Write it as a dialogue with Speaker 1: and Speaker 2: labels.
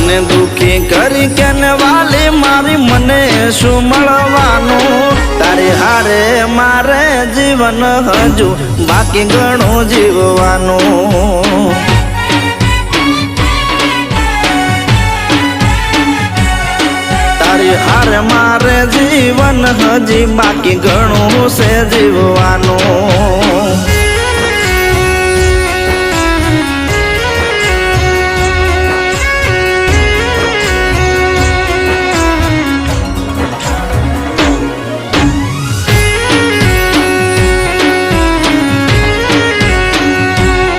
Speaker 1: તને દુખી કરી કે ને વાલી મારી મને શું મળવાનું તારી હારે મારે જીવન હજુ બાકી ઘણું જીવવાનું તારી હારે મારે જીવન હજી બાકી ઘણું છે જીવવાનું